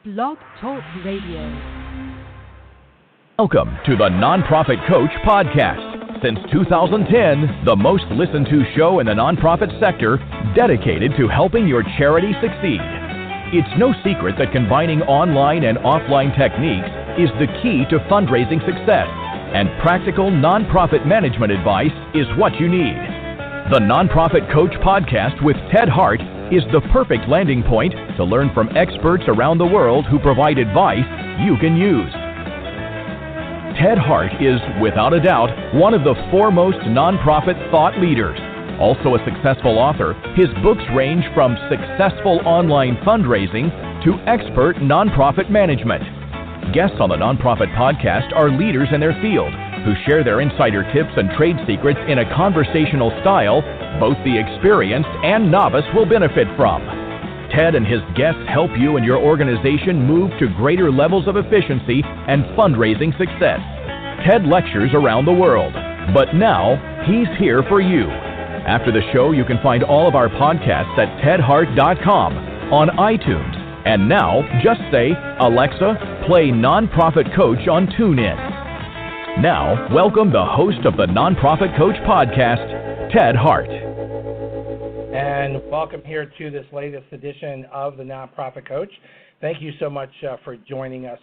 Blog Talk Radio. Welcome to the Nonprofit Coach Podcast. Since 2010, the most listened to show in the nonprofit sector dedicated to helping your charity succeed. It's no secret that combining online and offline techniques is the key to fundraising success, and practical nonprofit management advice is what you need. The Nonprofit Coach Podcast with Ted Hart is the perfect landing point to learn from experts around the world who provide advice you can use. Ted Hart is, without a doubt, one of the foremost nonprofit thought leaders. Also a successful author, his books range from successful online fundraising to expert nonprofit management. Guests on the Nonprofit Podcast are leaders in their field who share their insider tips and trade secrets in a conversational style both the experienced and novice will benefit from. Ted and his guests help you and your organization move to greater levels of efficiency and fundraising success. Ted lectures around the world, but now he's here for you. After the show, you can find all of our podcasts at tedhart.com, on iTunes, and now just say, Alexa, play Nonprofit Coach on TuneIn. Now, welcome the host of the Nonprofit Coach Podcast, Ted Hart. And welcome here to this latest edition of the Nonprofit Coach. Thank you so much for joining us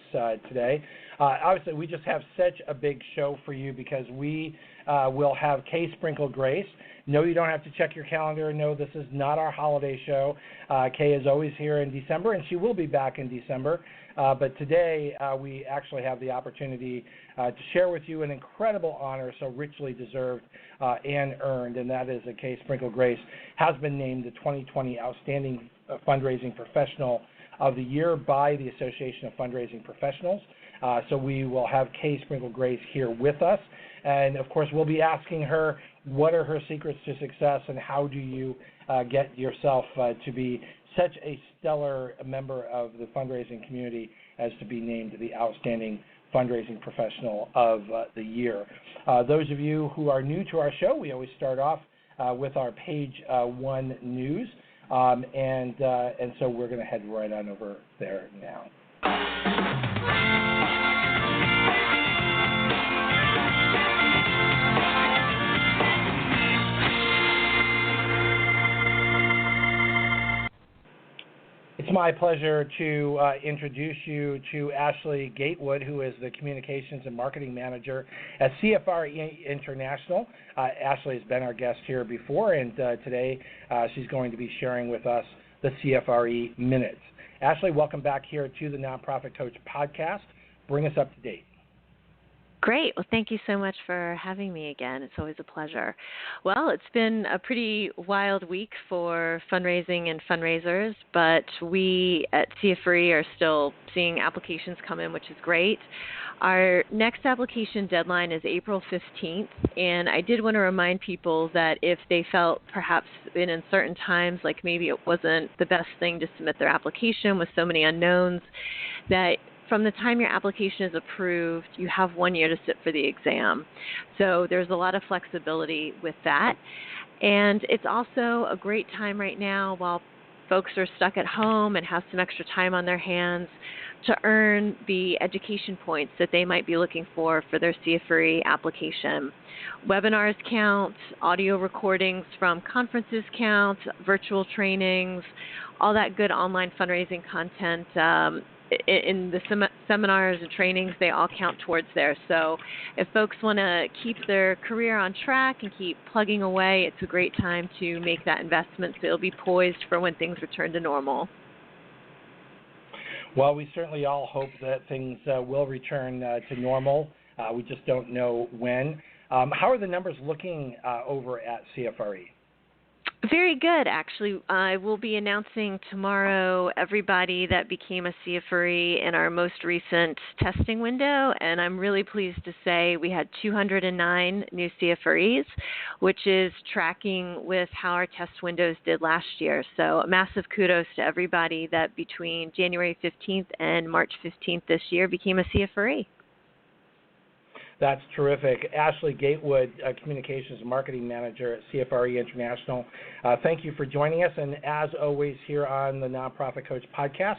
today. Obviously, we just have such a big show for you because we will have Sprinkel Grace. No, you don't have to check your calendar. No, this is not our holiday show. Kay is always here in December, and she will be back in December. But today, we actually have the opportunity to share with you an incredible honor, so richly deserved and earned, and that is that Sprinkel Grace has been named the 2020 Outstanding Fundraising Professional of the Year by the Association of Fundraising Professionals. So we will have Sprinkel Grace here with us. And, of course, we'll be asking her what are her secrets to success and how do you get yourself to be such a stellar member of the fundraising community as to be named the Outstanding Fundraising Professional of the Year. Those of you who are new to our show, we always start off with our page one news. And so we're going to head right on over there now. It's my pleasure to introduce you to Ashley Gatewood, who is the Communications and Marketing Manager at CFRE International. Ashley has been our guest here before, and today she's going to be sharing with us the CFRE Minutes. Ashley, welcome back here to the Nonprofit Coach Podcast. Bring us up to date. Great. Well, thank you so much for having me again. It's always a pleasure. Well, it's been a pretty wild week for fundraising and fundraisers, but we at CFRE are still seeing applications come in, which is great. Our next application deadline is April 15th, and I did want to remind people that if they felt perhaps in uncertain times, like maybe it wasn't the best thing to submit their application with so many unknowns, that from the time your application is approved, you have 1 year to sit for the exam. So there's a lot of flexibility with that. And it's also a great time right now while folks are stuck at home and have some extra time on their hands to earn the education points that they might be looking for their CFRE application. Webinars count, audio recordings from conferences count, virtual trainings, all that good online fundraising content in the seminars and trainings, they all count towards there. So if folks want to keep their career on track and keep plugging away, it's a great time to make that investment so it'll be poised for when things return to normal. Well, we certainly all hope that things will return to normal. We just don't know when. How are the numbers looking over at CFRE? Very good, actually. I will be announcing tomorrow everybody that became a CFRE in our most recent testing window, and I'm really pleased to say we had 209 new CFREs, which is tracking with how our test windows did last year. So a massive kudos to everybody that between January 15th and March 15th this year became a CFRE. That's terrific. Ashley Gatewood, Communications and Marketing Manager at CFRE International. Thank you for joining us. And as always here on the Nonprofit Coach Podcast,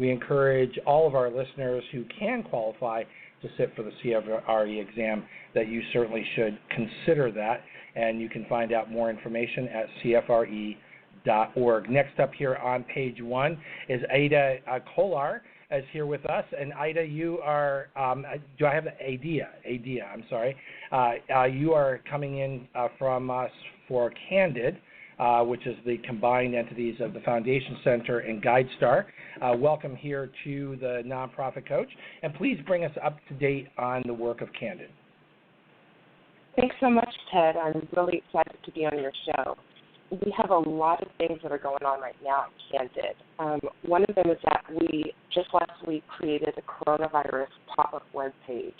we encourage all of our listeners who can qualify to sit for the CFRE exam that you certainly should consider that, and you can find out more information at CFRE.org. Next up here on page 1 is Ada Kolar is here with us, and Ida, you are, do I have the Adia, I'm sorry. You are coming in from us for Candid, which is the combined entities of the Foundation Center and GuideStar. Welcome here to the Nonprofit Coach, and please bring us up to date on the work of Candid. Thanks so much, Ted. I'm really excited to be on your show. We have a lot of things that are going on right now at Candid. One of them is that we just last week created a coronavirus pop-up web page,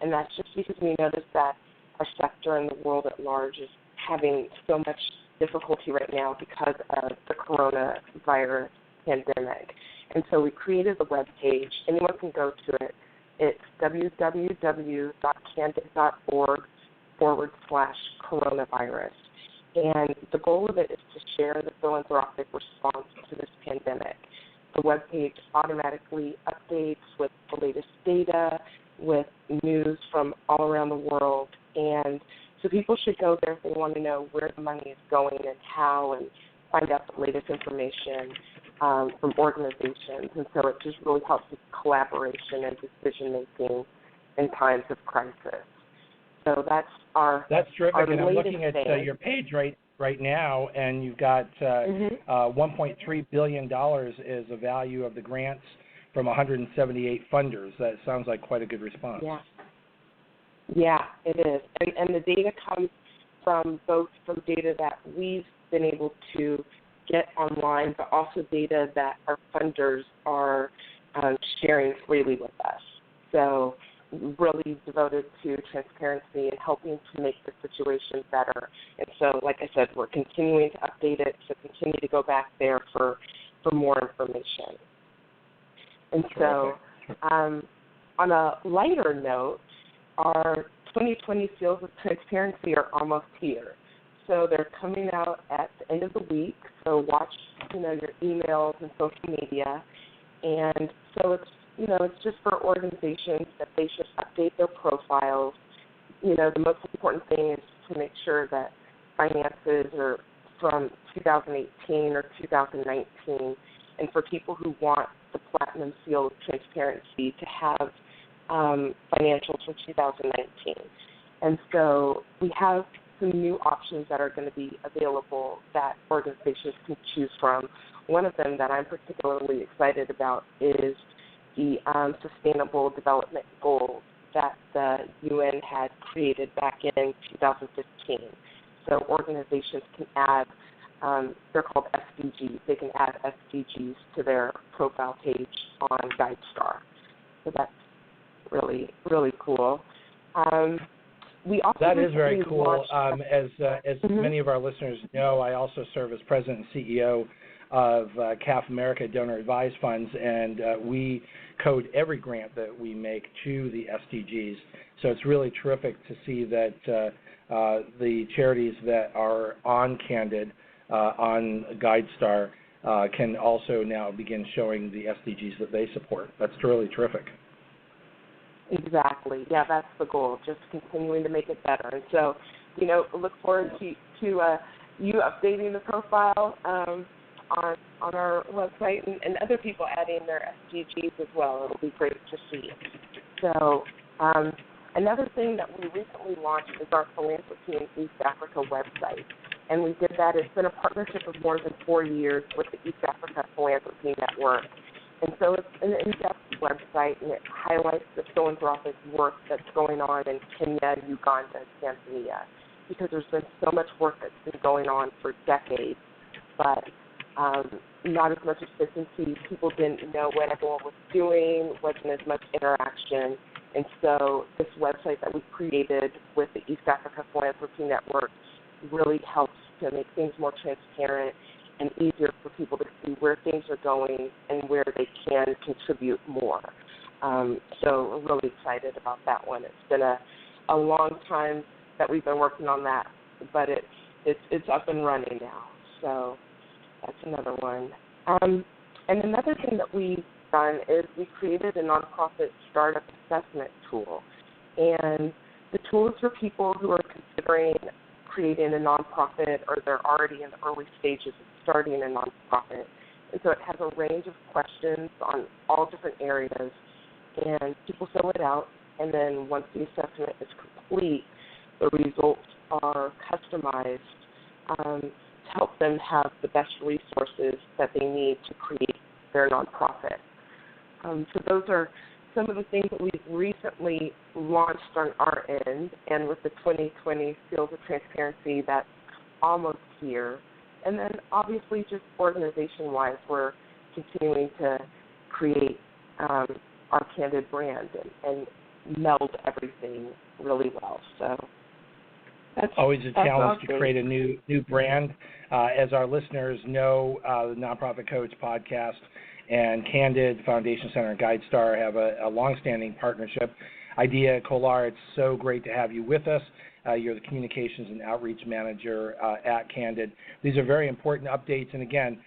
and that's just because we noticed that our sector and the world at large is having so much difficulty right now because of the coronavirus pandemic. And so we created the web page. Anyone can go to it. It's www.candid.org/coronavirus. And the goal of it is to share the philanthropic response to this pandemic. The webpage automatically updates with the latest data, with news from all around the world. And so people should go there if they want to know where the money is going and how, and find out the latest information from organizations. And so it just really helps with collaboration and decision-making in times of crisis. So that's terrific, our and I'm looking at your page right now, and you've got $1.3 billion is the value of the grants from 178 funders. That sounds like quite a good response. Yeah, it is. And the data comes from both from data that we've been able to get online, but also data that our funders are sharing freely with us. So really devoted to transparency and helping to make the situation better. And so, like I said, we're continuing to update it, so continue to go back there for more information. And so, on a lighter note, our 2020 Seals of Transparency are almost here. So they're coming out at the end of the week, so watch, your emails and social media. And so it's just for organizations that they should update their profiles. The most important thing is to make sure that finances are from 2018 or 2019, and for people who want the Platinum Seal of Transparency to have financials for 2019. And so we have some new options that are going to be available that organizations can choose from. One of them that I'm particularly excited about is the Sustainable Development Goals that the UN had created back in 2015. So organizations can add, they're called SDGs. They can add SDGs to their profile page on GuideStar. So that's really, really cool. We also that is very cool. As mm-hmm. many of our listeners know, I also serve as president and CEO of CAF America Donor Advised Funds, and we code every grant that we make to the SDGs. So it's really terrific to see that the charities that are on Candid, on GuideStar, can also now begin showing the SDGs that they support. That's really terrific. Exactly. Yeah, that's the goal, just continuing to make it better. And so, look forward to you updating the profile on our website and other people adding their SDGs as well. It'll be great to see. So another thing that we recently launched is our Philanthropy in East Africa website. And we did that. It's been a partnership of more than 4 years with the East Africa Philanthropy Network. And so it's an in-depth website, and it highlights the philanthropic work that's going on in Kenya, Uganda, and Tanzania, because there's been so much work that's been going on for decades, but not as much efficiency. People didn't know what everyone was doing, wasn't as much interaction. And so this website that we created with the East Africa Philanthropy Network really helps to make things more transparent and easier for people to see where things are going and where they can contribute more. So we're really excited about that one. It's been a long time that we've been working on that, but it's up and running now. So that's another one. And another thing that we've done is we created a nonprofit startup assessment tool. And the tool is for people who are considering creating a nonprofit or they're already in the early stages of starting a nonprofit. And so it has a range of questions on all different areas, and people fill it out, and then once the assessment is complete, the results are customized to help them have the best resources that they need to create their nonprofit. So those are some of the things that we've recently launched on our end, and with the 2020 Seals of Transparency, that's almost here. And then obviously just organization-wise, we're continuing to create our Candid brand and meld everything really well. So that's always a challenge to awesome. create a new brand. As our listeners know, the Nonprofit Coach podcast and Candid Foundation Center and GuideStar have a long-standing partnership. Idea Kolar, it's so great to have you with us. You're the Communications and Outreach Manager at Candid. These are very important updates, and again,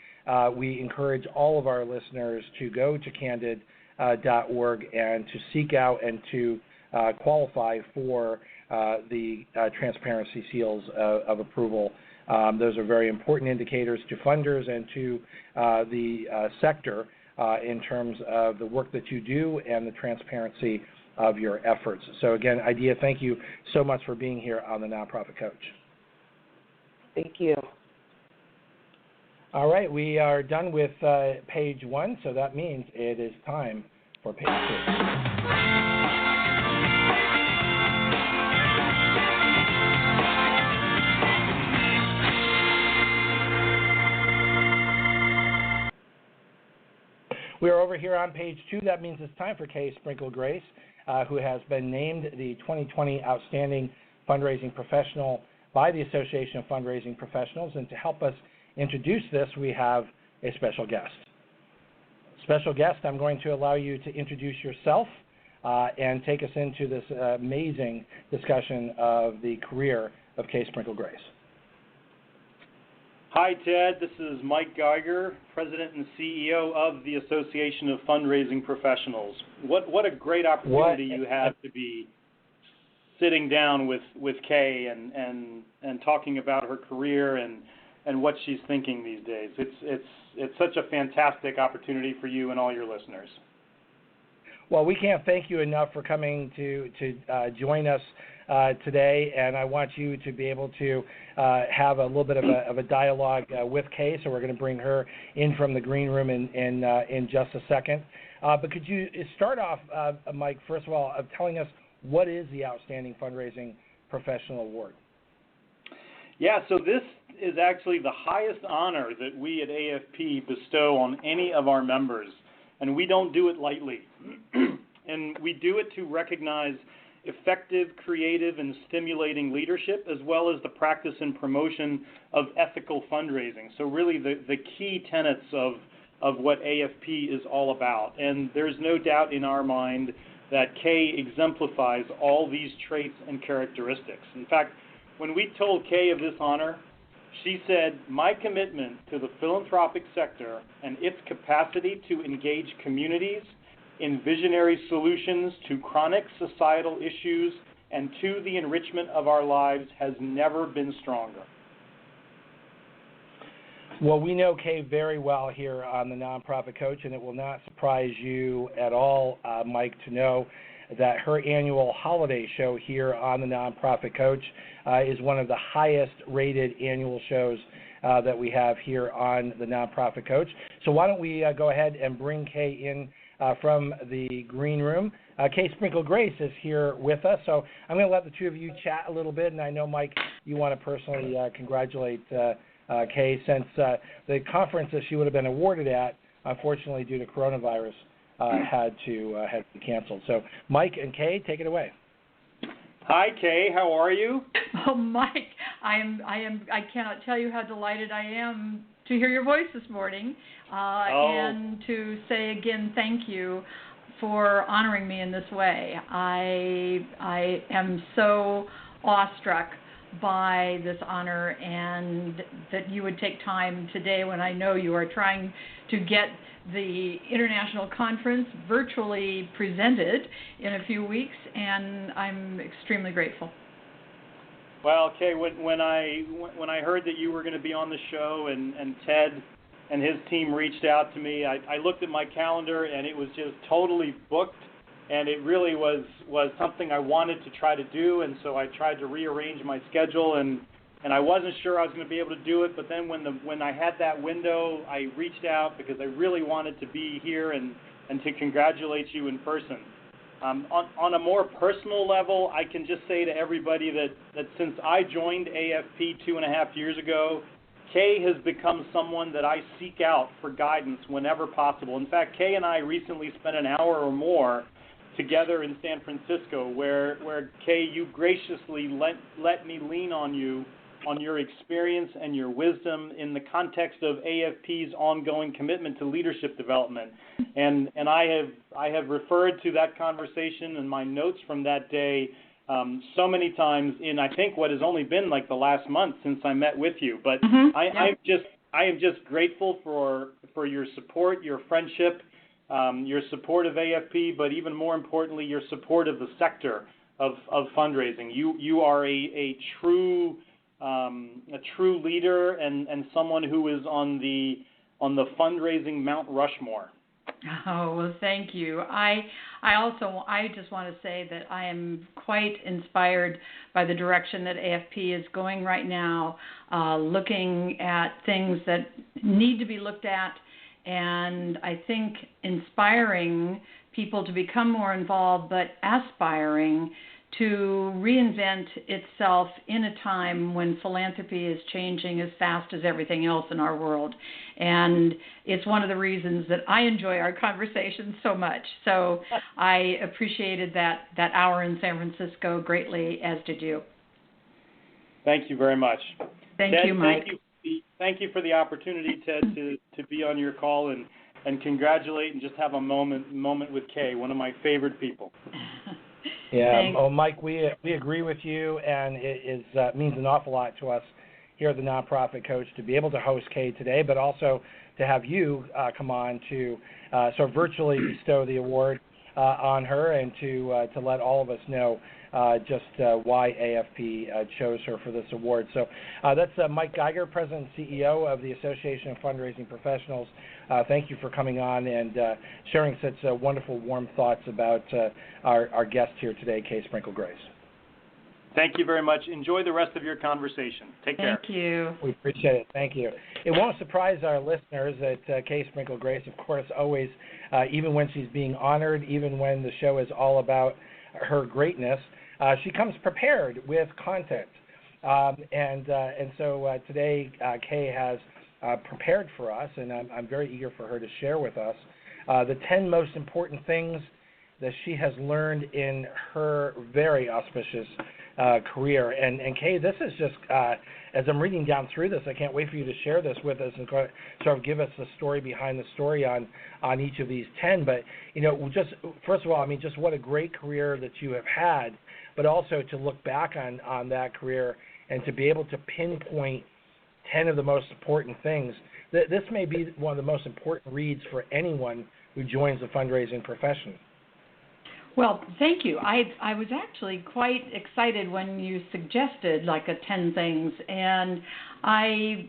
we encourage all of our listeners to go to candid.org and to seek out and to qualify for the transparency seals of approval. Those are very important indicators to funders and to the sector in terms of the work that you do and the transparency of your efforts. So again, Idea, thank you so much for being here on the Nonprofit Coach. Thank you. All right, we are done with page 1, so that means it is time for page 2. We are over here on page 2. That means it's time for Sprinkel Grace, who has been named the 2020 Outstanding Fundraising Professional by the Association of Fundraising Professionals. And to help us introduce this, we have a special guest. Special guest, I'm going to allow you to introduce yourself and take us into this amazing discussion of the career of Sprinkel Grace. Hi, Ted. This is Mike Geiger, President and CEO of the Association of Fundraising Professionals. What a great opportunity you have to be sitting down with Kay and talking about her career and what she's thinking these days. It's such a fantastic opportunity for you and all your listeners. Well, we can't thank you enough for coming to join us today, and I want you to be able to have a little bit of a dialogue with Kay, so we're going to bring her in from the green room in just a second. But could you start off, Mike, first of all, of telling us what is the Outstanding Fundraising Professional Award? Yeah, so this is actually the highest honor that we at AFP bestow on any of our members, and we don't do it lightly. And we do it to recognize effective, creative, and stimulating leadership, as well as the practice and promotion of ethical fundraising. So really the key tenets of what AFP is all about. And there's no doubt in our mind that Kay exemplifies all these traits and characteristics. In fact, when we told Kay of this honor, she said, "My commitment to the philanthropic sector and its capacity to engage communities in visionary solutions to chronic societal issues and to the enrichment of our lives has never been stronger." Well, we know Kay very well here on the Nonprofit Coach, and it will not surprise you at all, Mike, to know that her annual holiday show here on the Nonprofit Coach is one of the highest rated annual shows that we have here on the Nonprofit Coach. So why don't we go ahead and bring Kay in from the green room. Sprinkel Grace is here with us, so I'm going to let the two of you chat a little bit, and I know, Mike, you want to personally congratulate Kay, since the conference that she would have been awarded at, unfortunately, due to coronavirus, had to be canceled. So, Mike and Kay, take it away. Hi, Kay. How are you? Oh, Mike, I cannot tell you how delighted I am to hear your voice this morning, and to say again thank you for honoring me in this way. I am so awestruck by this honor, and that you would take time today when I know you are trying to get the international conference virtually presented in a few weeks, and I'm extremely grateful. Well, Kay, when I heard that you were going to be on the show and Ted and his team reached out to me, I looked at my calendar and it was just totally booked, and it really was something I wanted to try to do, and so I tried to rearrange my schedule, and I wasn't sure I was going to be able to do it, but then when I had that window, I reached out because I really wanted to be here and to congratulate you in person. On a more personal level, I can just say to everybody that since I joined AFP 2.5 years ago, Kay has become someone that I seek out for guidance whenever possible. In fact, Kay and I recently spent an hour or more together in San Francisco where Kay, you graciously let me lean on you, on your experience and your wisdom in the context of AFP's ongoing commitment to leadership development. And I have referred to that conversation and my notes from that day so many times in, I think, what has only been like the last month since I met with you. But I am just grateful for your support, your friendship, your support of AFP, but even more importantly, your support of the sector of fundraising. You are a true leader and someone who is on the fundraising Mount Rushmore. Oh, well, thank you. I just want to say that I am quite inspired by the direction that AFP is going right now, looking at things that need to be looked at, and I think inspiring people to become more involved, but aspiring to reinvent itself in a time when philanthropy is changing as fast as everything else in our world. And it's one of the reasons that I enjoy our conversations so much. So I appreciated that hour in San Francisco greatly, as did you. Thank you very much. Thank Ted, you, Mike. Thank you for the opportunity, Ted, to be on your call and congratulate and just have a moment with Kay, one of my favorite people. Yeah, Mike, we agree with you, and it means an awful lot to us here at the Nonprofit Coach to be able to host Kay today, but also to have you come on to sort of virtually bestow the award on her and to let all of us know just why AFP chose her for this award. So that's Mike Geiger, President and CEO of the Association of Fundraising Professionals. Thank you for coming on and sharing such wonderful, warm thoughts about our guest here today, Kay Sprinkel Grace. Thank you very much. Enjoy the rest of your conversation. Take care. Thank you. We appreciate it. Thank you. It won't surprise our listeners that Kay Sprinkel Grace, of course, always, even when she's being honored, even when the show is all about her greatness, she comes prepared with content. And so today, Kay has prepared for us, and I'm very eager for her to share with us the 10 most important things that she has learned in her very auspicious career. And Kay, this is just, as I'm reading down through this, I can't wait for you to share this with us and sort of give us the story behind the story on each of these 10. But, just first of all, I mean, just what a great career that you have had, but also to look back on that career and to be able to pinpoint 10 of the most important things. This may be one of the most important reads for anyone who joins the fundraising profession. Well, thank you. I was actually quite excited when you suggested like a 10 things, and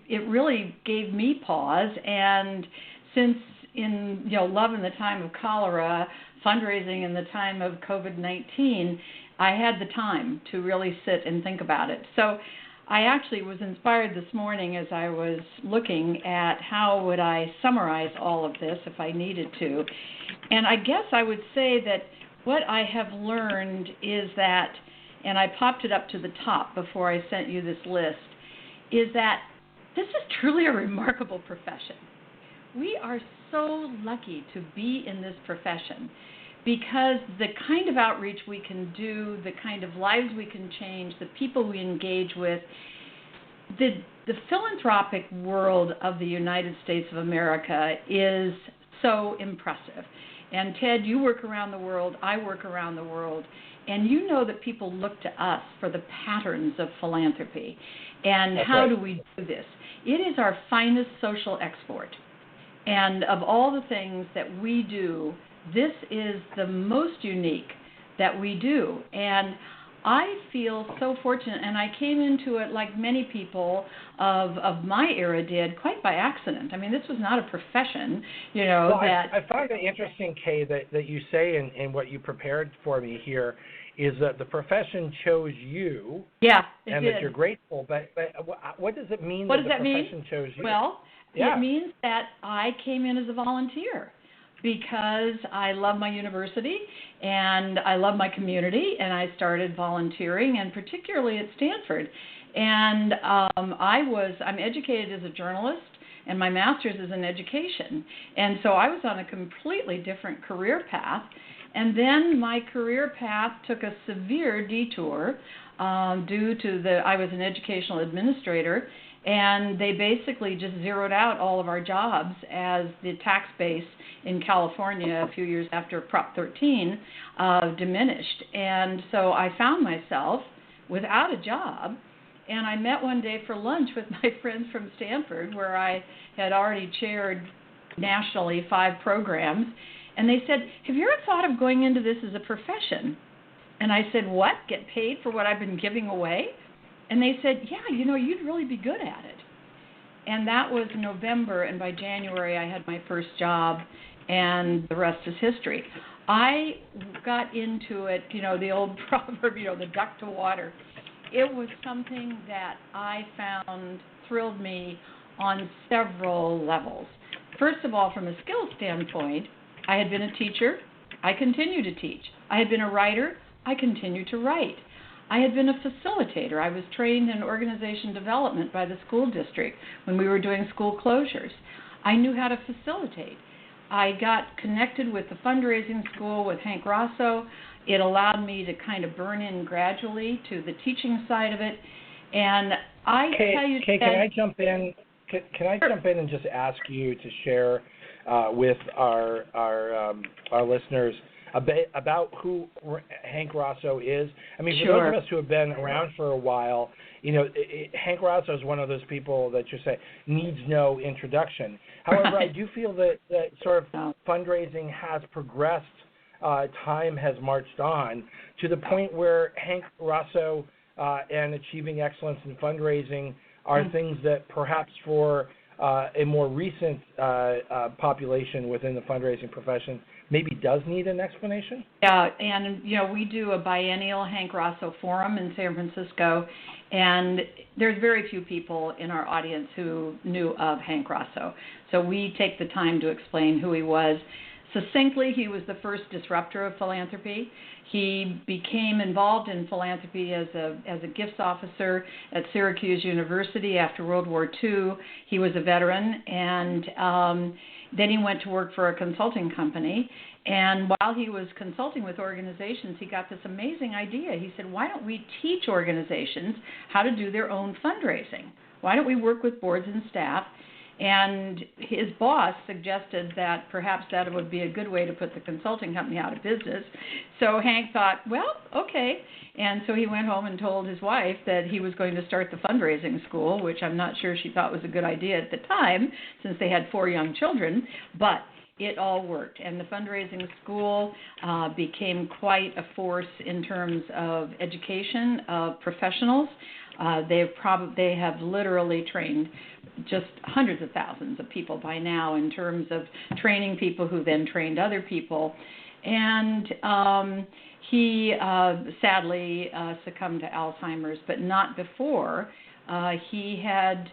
it really gave me pause. And since in love in the time of cholera, fundraising in the time of COVID-19, I had the time to really sit and think about it. So I actually was inspired this morning as I was looking at how would I summarize all of this if I needed to. And I guess I would say that what I have learned is that, and I popped it up to the top before I sent you this list, is that this is truly a remarkable profession. We are so lucky to be in this profession because the kind of outreach we can do, the kind of lives we can change, the people we engage with, the philanthropic world of the United States of America is so impressive. And Ted, you work around the world, I work around the world, and you know that people look to us for the patterns of philanthropy. And That's how right. do we do this? It is our finest social export. And of all the things that we do, this is the most unique that we do. And I feel so fortunate, and I came into it like many people of my era did, quite by accident. I mean, this was not a profession, you know. Well, that I found it interesting, Kay, that you say in what you prepared for me here is that the profession chose you. Yeah, it and did. that you're grateful. But what does it mean What that does the that mean? profession chose you? Well, yeah. It means that I came in as a volunteer because I love my university and I love my community, and I started volunteering, and particularly at Stanford. And I'm educated as a journalist, and my master's is in education. And so I was on a completely different career path. And then my career path took a severe detour due to I was an educational administrator, and they basically just zeroed out all of our jobs as the tax base in California a few years after Prop 13 diminished. And so I found myself without a job, and I met one day for lunch with my friends from Stanford, where I had already chaired nationally 5 programs. And they said, have you ever thought of going into this as a profession? And I said, what? Get paid for what I've been giving away? And they said, yeah, you'd really be good at it. And that was November, and by January I had my first job, and the rest is history. I got into it, the old proverb, the duck to water. It was something that I found thrilled me on several levels. First of all, from a skills standpoint, I had been a teacher. I continue to teach. I had been a writer. I continue to write. I had been a facilitator. I was trained in organization development by the school district when we were doing school closures. I knew how to facilitate. I got connected with the fundraising school with Hank Rosso. It allowed me to kind of burn in gradually to the teaching side of it. And Kay, can I jump in? Can I jump in and just ask you to share with our listeners about who Hank Rosso is? I mean, for Sure. those of us who have been around for a while, Hank Rosso is one of those people that you say needs no introduction. However, I do feel that sort of fundraising has progressed. Time has marched on to the point where Hank Rosso and achieving excellence in fundraising are things that perhaps for a more recent population within the fundraising profession maybe does need an explanation? Yeah, and we do a biennial Hank Rosso Forum in San Francisco, and there's very few people in our audience who knew of Hank Rosso. So we take the time to explain who he was. Succinctly, he was the first disruptor of philanthropy. He became involved in philanthropy as a gifts officer at Syracuse University after World War II. He was a veteran, and then he went to work for a consulting company. And while he was consulting with organizations, he got this amazing idea. He said, why don't we teach organizations how to do their own fundraising? Why don't we work with boards and staff? And his boss suggested that perhaps that would be a good way to put the consulting company out of business. So Hank thought, well, okay. And so he went home and told his wife that he was going to start the fundraising school, which I'm not sure she thought was a good idea at the time, since they had 4 young children. But it all worked. And the fundraising school became quite a force in terms of education of professionals. They have literally trained just hundreds of thousands of people by now in terms of training people who then trained other people. And he sadly succumbed to Alzheimer's, but not before. He had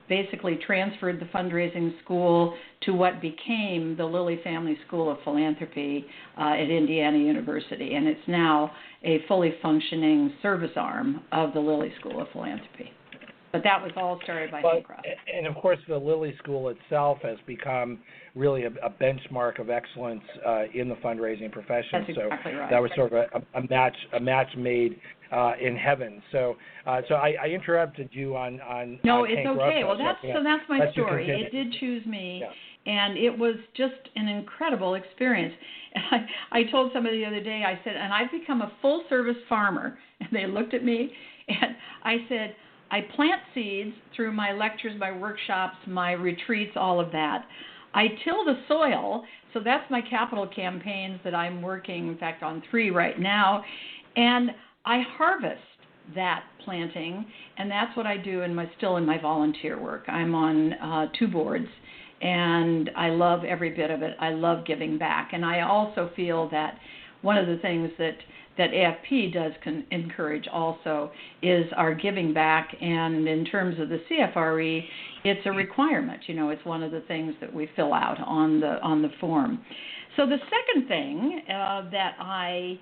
basically transferred the fundraising school to what became the Lilly Family School of Philanthropy at Indiana University, and it's now a fully functioning service arm of the Lilly School of Philanthropy. But that was all started by Hank Rosso. And of course, the Lilly School itself has become really a benchmark of excellence in the fundraising profession. That's exactly right. That was sort of a match made in heaven. So I interrupted you on No, Hank it's okay. Rosso, Well, that's my story. continue. It did choose me, And it was just an incredible experience. And I told somebody the other day, I said, and I've become a full-service farmer. And they looked at me, and I said, I plant seeds through my lectures, my workshops, my retreats, all of that. I till the soil, so that's my capital campaigns that I'm working, in fact, on 3 right now. And I harvest that planting, and that's what I do still in my volunteer work. I'm on 2 boards, and I love every bit of it. I love giving back. And I also feel that one of the things that AFP does encourage also is our giving back. And in terms of the CFRE, it's a requirement. It's one of the things that we fill out on the form. So the second thing that I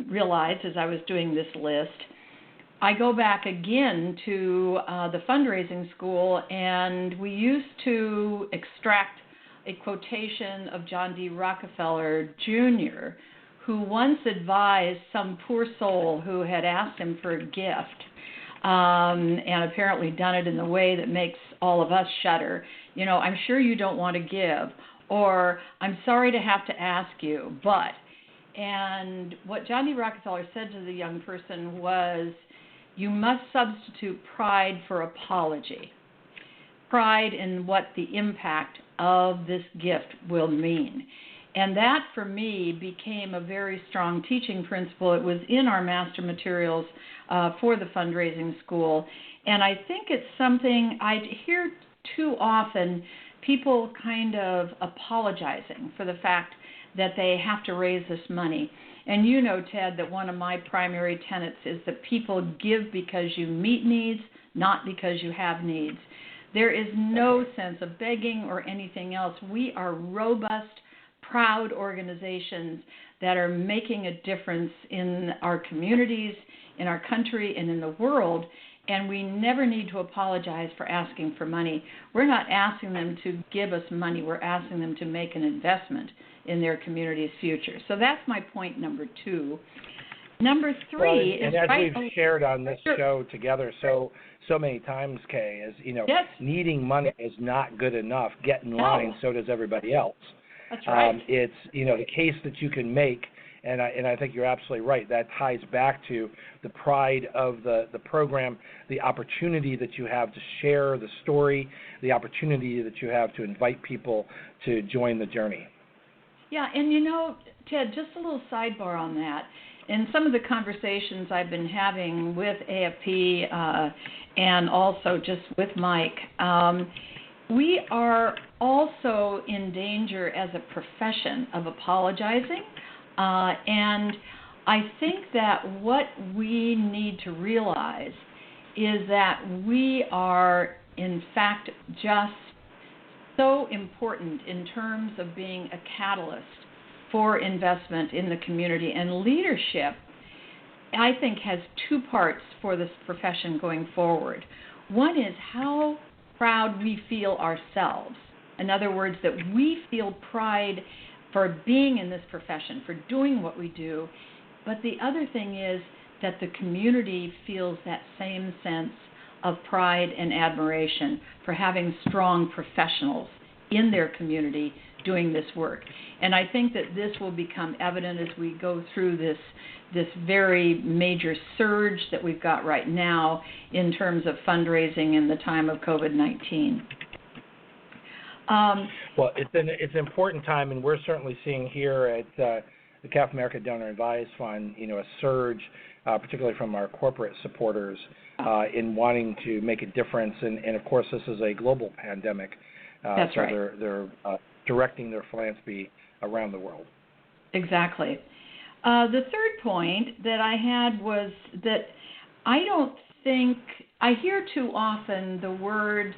realized as I was doing this list, I go back again to the fundraising school, and we used to extract a quotation of John D. Rockefeller Jr., who once advised some poor soul who had asked him for a gift, and apparently done it in the way that makes all of us shudder. I'm sure you don't want to give, or I'm sorry to have to ask you, but. And what John D. Rockefeller said to the young person was, you must substitute pride for apology. Pride in what the impact of this gift will mean. And that, for me, became a very strong teaching principle. It was in our master materials for the fundraising school. And I think it's something I hear too often, people kind of apologizing for the fact that they have to raise this money. And you know, Ted, that one of my primary tenets is that people give because you meet needs, not because you have needs. There is no sense of begging or anything else. We are robust, proud organizations that are making a difference in our communities, in our country, and in the world, and we never need to apologize for asking for money. We're not asking them to give us money. We're asking them to make an investment in their community's future. So that's my point number 2. Number 3 is... And as we've shared on this show together so many times, Kay, is, yes. Needing money is not good enough. Get in line, so does everybody else. That's right. It's, the case that you can make, and I think you're absolutely right. That ties back to the pride of the program, the opportunity that you have to share the story, the opportunity that you have to invite people to join the journey. Yeah, and Ted, just a little sidebar on that. In some of the conversations I've been having with AFP and also just with Mike, we are also in danger as a profession of apologizing. And I think that what we need to realize is that we are, in fact, just so important in terms of being a catalyst for investment in the community. And leadership, I think, has 2 parts for this profession going forward. One is how proud we feel ourselves. In other words, that we feel pride for being in this profession, for doing what we do. But the other thing is that the community feels that same sense of pride and admiration for having strong professionals in their community doing this work. And I think that this will become evident as we go through this very major surge that we've got right now in terms of fundraising in the time of COVID-19. Well, it's an important time, and we're certainly seeing here at the CAF America Donor Advised Fund, a surge, particularly from our corporate supporters, in wanting to make a difference. And of course, this is a global pandemic. That's right. They're directing their philanthropy around the world. Exactly. The third point that I had was that I hear too often the word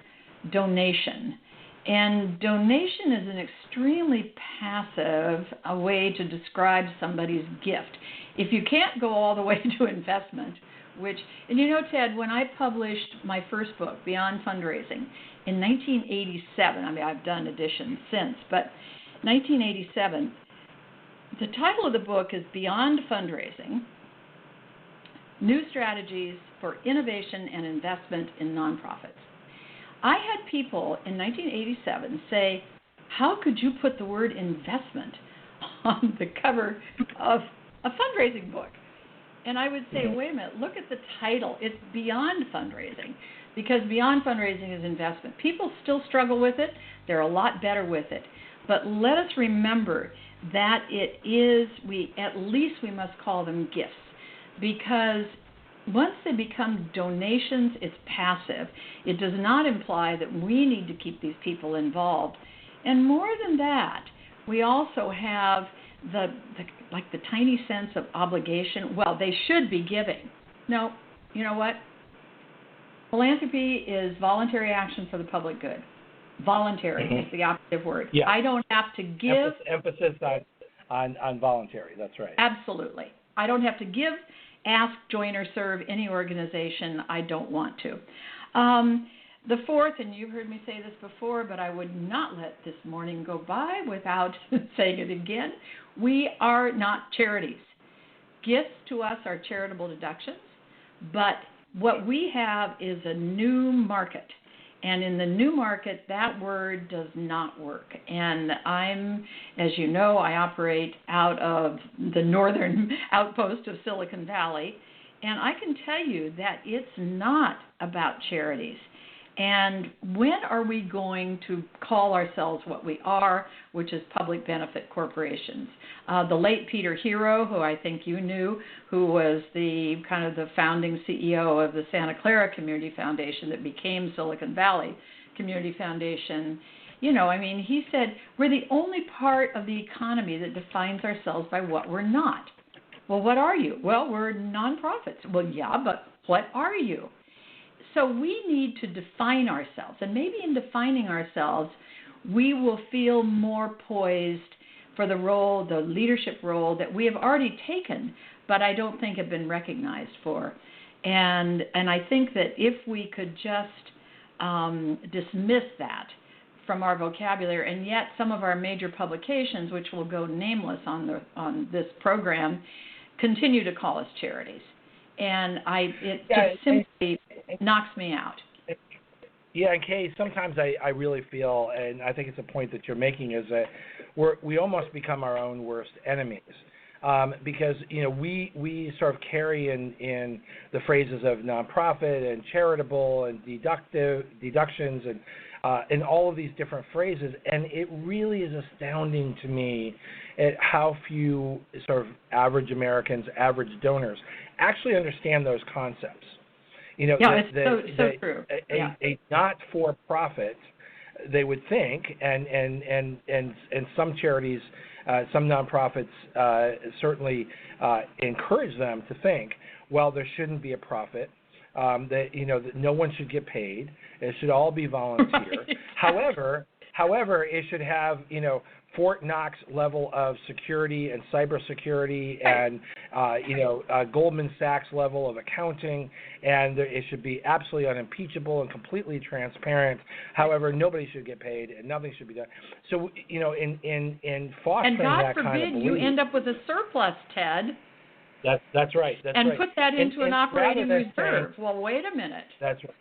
donation. And donation is an extremely passive way to describe somebody's gift. If you can't go all the way to investment, and Ted, when I published my first book, Beyond Fundraising, in 1987, I've done editions since, but 1987, the title of the book is Beyond Fundraising, New Strategies for Innovation and Investment in Nonprofits. I had people in 1987 say, how could you put the word investment on the cover of a fundraising book? And I would say, wait a minute, look at the title. It's beyond fundraising, because beyond fundraising is investment. People still struggle with it. They're a lot better with it. But let us remember that it is, at least we must call them gifts, because once they become donations, it's passive. It does not imply that we need to keep these people involved. And more than that, we also have the tiny sense of obligation. Well, they should be giving. No, you know what? Philanthropy is voluntary action for the public good. Voluntary is the operative word. Yeah. I don't have to give. Emphasis on voluntary. That's right. Absolutely. I don't have to give, ask, join, or serve any organization I don't want to. The fourth, and you've heard me say this before, but I would not let this morning go by without saying it again. We are not charities. Gifts to us are charitable deductions, but what we have is a new market. And in the new market, that word does not work. And as you know, I operate out of the northern outpost of Silicon Valley. And I can tell you that it's not about charities. And when are we going to call ourselves what we are, which is public benefit corporations? The late Peter Hero, who I think you knew, who was the kind of the founding CEO of the Santa Clara Community Foundation that became Silicon Valley Community Foundation, he said, we're the only part of the economy that defines ourselves by what we're not. Well, what are you? Well, we're nonprofits. Well, yeah, but what are you? So we need to define ourselves, and maybe in defining ourselves, we will feel more poised for the role, the leadership role that we have already taken, but I don't think have been recognized for. And I think that if we could just dismiss that from our vocabulary, and yet some of our major publications, which will go nameless on this program, continue to call us charities. And it just simply knocks me out. Yeah, and Kay, sometimes I really feel, and I think it's a point that you're making, is that we almost become our own worst enemies. Because we sort of carry in the phrases of nonprofit and charitable and deductions and all of these different phrases, and it really is astounding to me at how few sort of average Americans, average donors, actually understand those concepts. It's so true. A not-for-profit, they would think, and some charities, some nonprofits certainly encourage them to think, well, there shouldn't be a profit. That no one should get paid. It should all be volunteer. However, it should have Fort Knox level of security and cybersecurity, and Goldman Sachs level of accounting, and it should be absolutely unimpeachable and completely transparent. However, nobody should get paid and nothing should be done. So in fostering that kind of belief, and God forbid you end up with a surplus, Ted. That's right. And put that into an operating reserve. Well, wait a minute. That's right.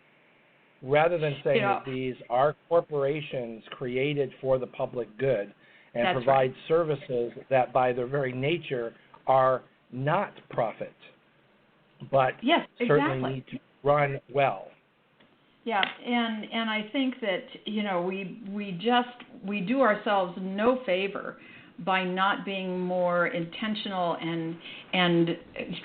Rather than saying that these are corporations created for the public good and provide services that by their very nature are not profit, but certainly need to run well. Yeah, and I think that we do ourselves no favor by not being more intentional and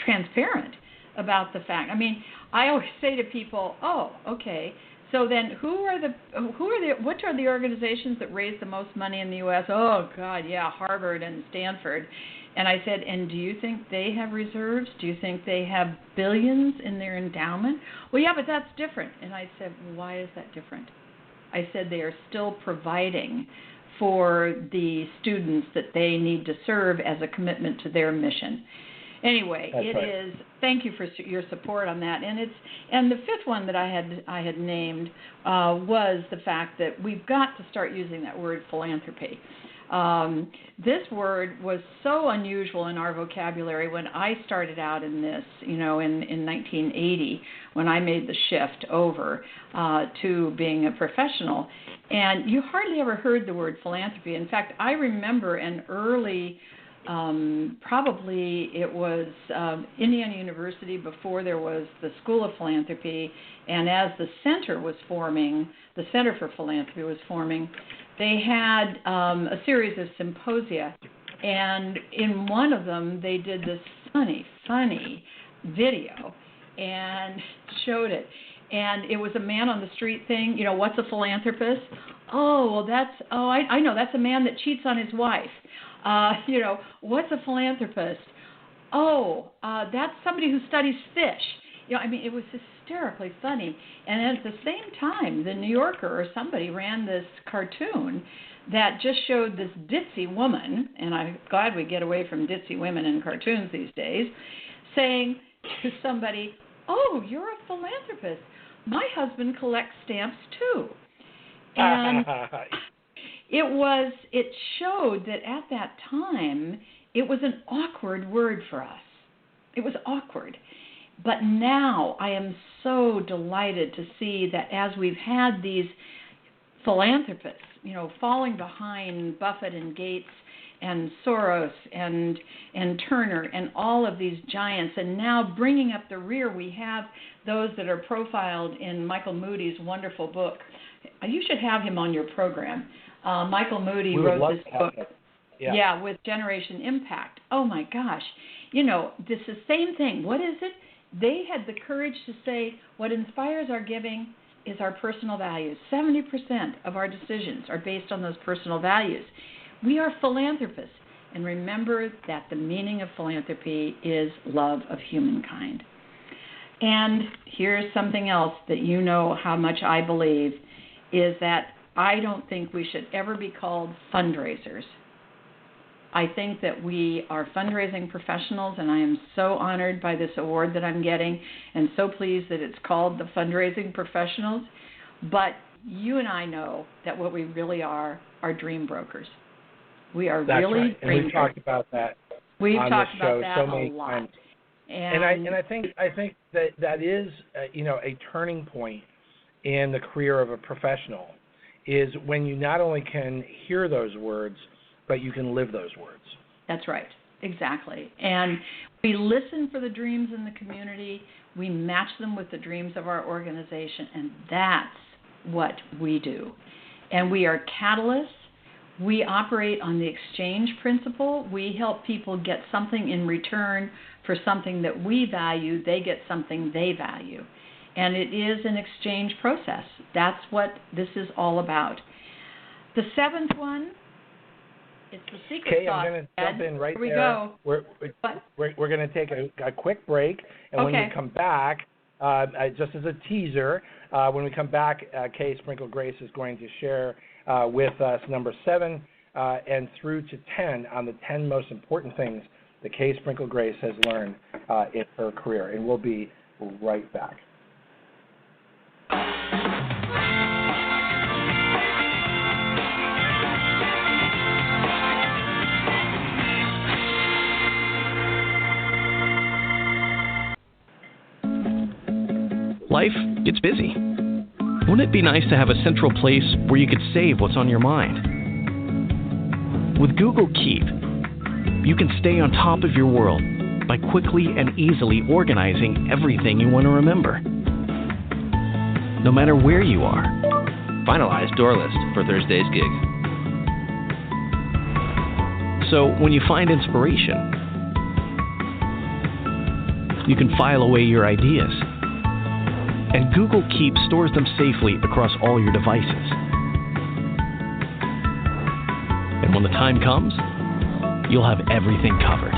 transparent about the fact. I mean, I always say to people, "Oh, okay. So then, which are the organizations that raise the most money in the U.S.?" "Oh God, yeah, Harvard and Stanford." And I said, "And do you think they have reserves? Do you think they have billions in their endowment?" "Well, yeah, but that's different." And I said, "Why is that different?" I said, "They are still providing for the students that they need to serve as a commitment to their mission." Anyway, is. Thank you for your support on that. And the fifth one that I had named was the fact that we've got to start using that word philanthropy. This word was so unusual in our vocabulary when I started out in this, in 1980, when I made the shift over to being a professional. And you hardly ever heard the word philanthropy. In fact, I remember an early, probably it was Indiana University before there was the School of Philanthropy, and as the center was forming, the Center for Philanthropy was forming, they had a series of symposia, and in one of them they did this funny video and showed it. And it was a man on the street thing, what's a philanthropist? Oh, well, I know, that's a man that cheats on his wife. What's a philanthropist? Oh, that's somebody who studies fish. It was hysterically funny. And at the same time, the New Yorker or somebody ran this cartoon that just showed this ditzy woman, and I'm glad we get away from ditzy women in cartoons these days, saying to somebody, oh, you're a philanthropist. My husband collects stamps too. And it showed that at that time, it was an awkward word for us. It was awkward. But now I am so delighted to see that as we've had these philanthropists, falling behind Buffett and Gates and Soros and Turner and all of these giants, and now bringing up the rear, we have those that are profiled in Michael Moody's wonderful book. You should have him on your program. Michael Moody wrote this book. Yeah, with Generation Impact. Oh my gosh. This is the same thing. What is it? They had the courage to say what inspires our giving is our personal values. 70% of our decisions are based on those personal values. We are philanthropists. And remember that the meaning of philanthropy is love of humankind. And here's something else that how much I believe is that I don't think we should ever be called fundraisers. I think that we are fundraising professionals, and I am so honored by this award that I'm getting and so pleased that it's called the Fundraising Professionals. But you and I know that what we really are dream brokers. We are That's really right. And we've talked about that. We've on talked this show about that so many a lot. times. And I think that is a turning point in the career of a professional is when you not only can hear those words, but you can live those words. That's right. Exactly. And we listen for the dreams in the community. We match them with the dreams of our organization, and that's what we do. And we are catalysts. We operate on the exchange principle. We help people get something in return for something that we value. They get something they value. And it is an exchange process. That's what this is all about. The seventh one, it's the secret sauce. I'm going to jump in right there. Here we go. We're going to take a quick break, and when we come back, just as a teaser, when we come back, Kay Sprinkel Grace is going to share with us number 7 and through to 10 on the 10 most important things that Kay Sprinkel Grace has learned in her career, and we'll be right back. Life gets busy. Wouldn't it be nice to have a central place where you could save what's on your mind? With Google Keep, you can stay on top of your world by quickly and easily organizing everything you want to remember. No matter where you are. Finalize door list for Thursday's gig. So when you find inspiration, you can file away your ideas. And Google Keep stores them safely across all your devices. And when the time comes, you'll have everything covered.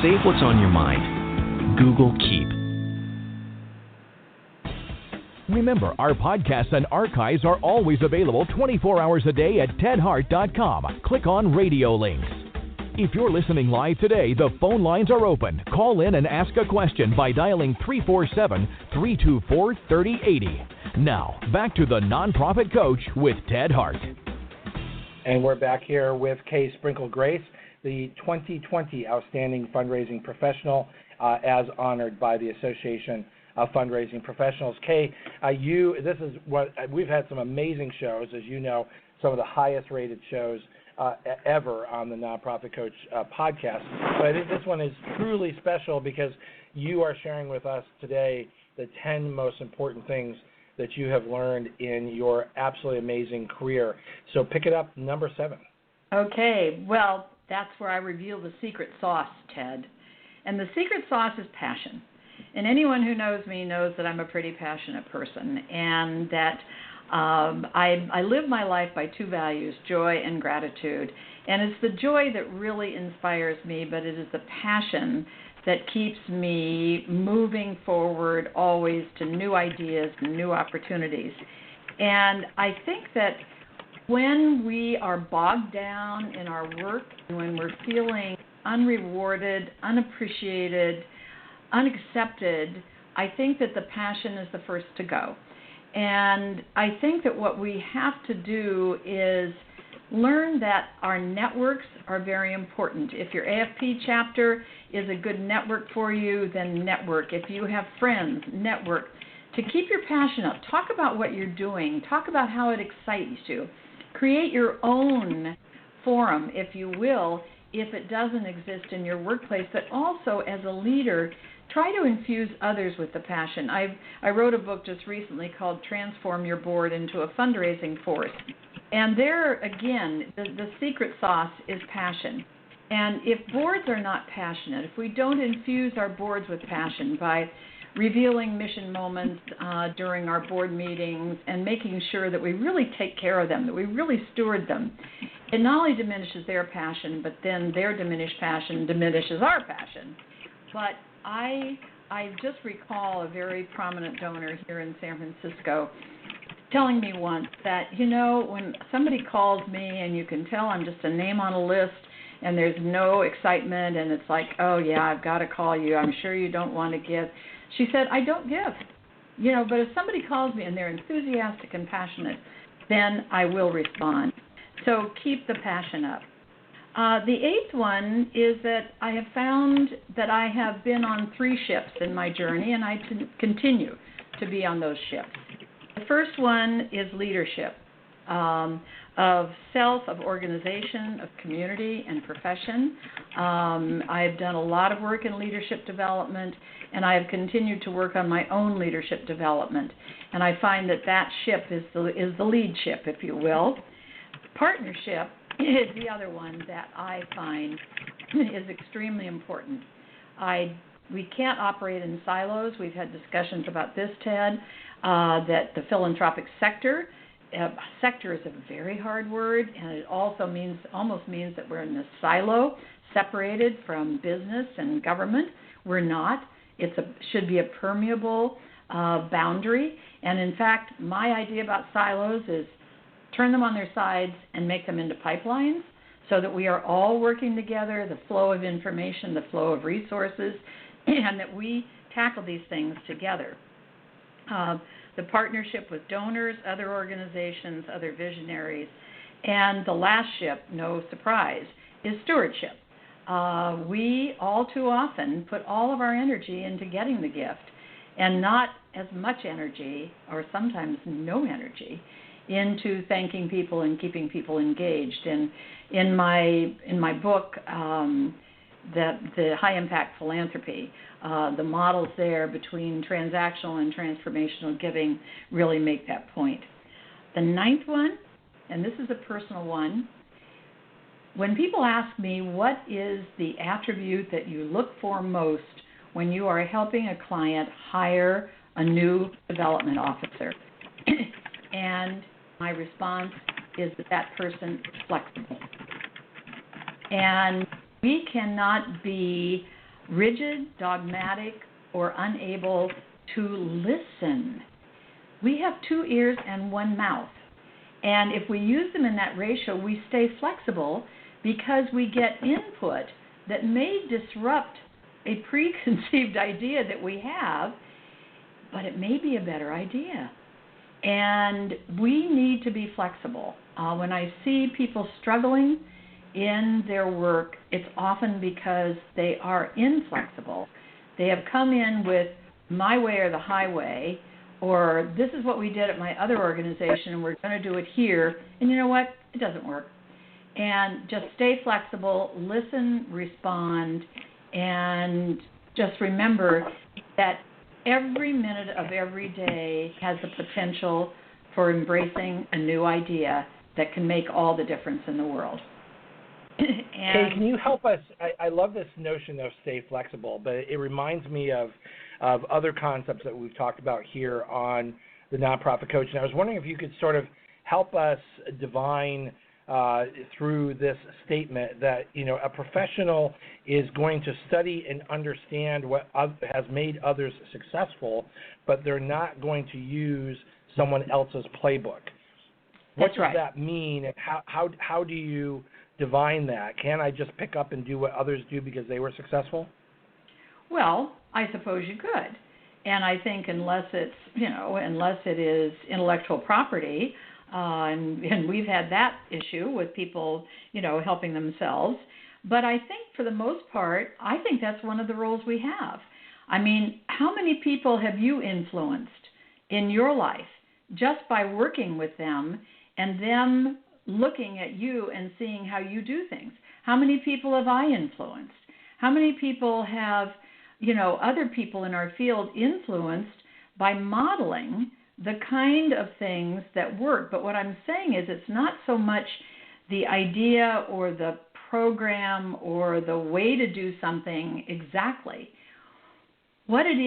Save what's on your mind. Google Keep. Remember, our podcasts and archives are always available 24 hours a day at tedhart.com. Click on radio links. If you're listening live today, the phone lines are open. Call in and ask a question by dialing 347-324-3080. Now, back to the Nonprofit Coach with Ted Hart. And we're back here with Kay Sprinkel Grace, the 2020 Outstanding Fundraising Professional, as honored by the Association of Fundraising Professionals. Kay, this is what we've had some amazing shows, as you know, some of the highest rated shows ever on the Nonprofit Coach podcast. But I think this one is truly special because you are sharing with us today the 10 most important things that you have learned in your absolutely amazing career. So pick it up, number 7. Okay, well, that's where I reveal the secret sauce, Ted. And the secret sauce is passion. And anyone who knows me knows that I'm a pretty passionate person, and that I live my life by 2 values, joy and gratitude. And it's the joy that really inspires me, but it is the passion that keeps me moving forward always to new ideas and new opportunities. And I think that when we are bogged down in our work, when we're feeling unrewarded, unappreciated, unaccepted, I think that the passion is the first to go. And I think that what we have to do is learn that our networks are very important. If your AFP chapter is a good network for you, then network. If you have friends, network. To keep your passion up, talk about what you're doing. Talk about how it excites you. Create your own forum, if you will, if it doesn't exist in your workplace, but also as a leader, try to infuse others with the passion. I wrote a book just recently called Transform Your Board into a Fundraising Force. And there, again, the secret sauce is passion. And if boards are not passionate, if we don't infuse our boards with passion by revealing mission moments during our board meetings and making sure that we really take care of them, that we really steward them, it not only diminishes their passion, but then their diminished passion diminishes our passion. But I just recall a very prominent donor here in San Francisco telling me once that, when somebody calls me and you can tell I'm just a name on a list and there's no excitement and it's like, oh, yeah, I've got to call you. I'm sure you don't want to give. She said, I don't give. But if somebody calls me and they're enthusiastic and passionate, then I will respond. So keep the passion up. The 8th one is that I have found that I have been on 3 ships in my journey, and I continue to be on those ships. The first one is leadership of self, of organization, of community, and profession. I've done a lot of work in leadership development, and I have continued to work on my own leadership development. And I find that ship is the lead ship, if you will. Partnership is the other one that I find is extremely important. We can't operate in silos. We've had discussions about this, Ted, that the philanthropic sector is a very hard word, and it also almost means that we're in a silo, separated from business and government. We're not. Should be a permeable boundary. And in fact, my idea about silos is turn them on their sides and make them into pipelines so that we are all working together, the flow of information, the flow of resources, and that we tackle these things together. The partnership with donors, other organizations, other visionaries. And the last ship, no surprise, is stewardship. We all too often put all of our energy into getting the gift and not as much energy, or sometimes no energy, into thanking people and keeping people engaged. And in my book, the high impact philanthropy, the models there between transactional and transformational giving really make that point. The 9th one, and this is a personal one, when people ask me what is the attribute that you look for most when you are helping a client hire a new development officer, and my response is that person is flexible. And we cannot be rigid, dogmatic, or unable to listen. We have 2 ears and 1 mouth. And if we use them in that ratio, we stay flexible because we get input that may disrupt a preconceived idea that we have, but it may be a better idea. And we need to be flexible. When I see people struggling in their work, it's often because they are inflexible. They have come in with my way or the highway, or this is what we did at my other organization and we're going to do it here. And you know what? It doesn't work. And just stay flexible, listen, respond, and just remember that every minute of every day has the potential for embracing a new idea that can make all the difference in the world. Kay, can you help us? I love this notion of stay flexible, but it reminds me of other concepts that we've talked about here on the Nonprofit Coach. And I was wondering if you could sort of help us divine through this statement that, you know, a professional is going to study and understand what has made others successful, but they're not going to use someone else's playbook. What does that mean, and how do you divine that? Can I just pick up and do what others do because they were successful? Well, I suppose you could. And I think unless it is intellectual property, and we've had that issue with people, helping themselves. But I think for the most part, I think that's one of the roles we have. I mean, how many people have you influenced in your life just by working with them and them looking at you and seeing how you do things? How many people have I influenced? How many people have, other people in our field influenced by modeling the kind of things that work? But what I'm saying is it's not so much the idea or the program or the way to do something exactly. What it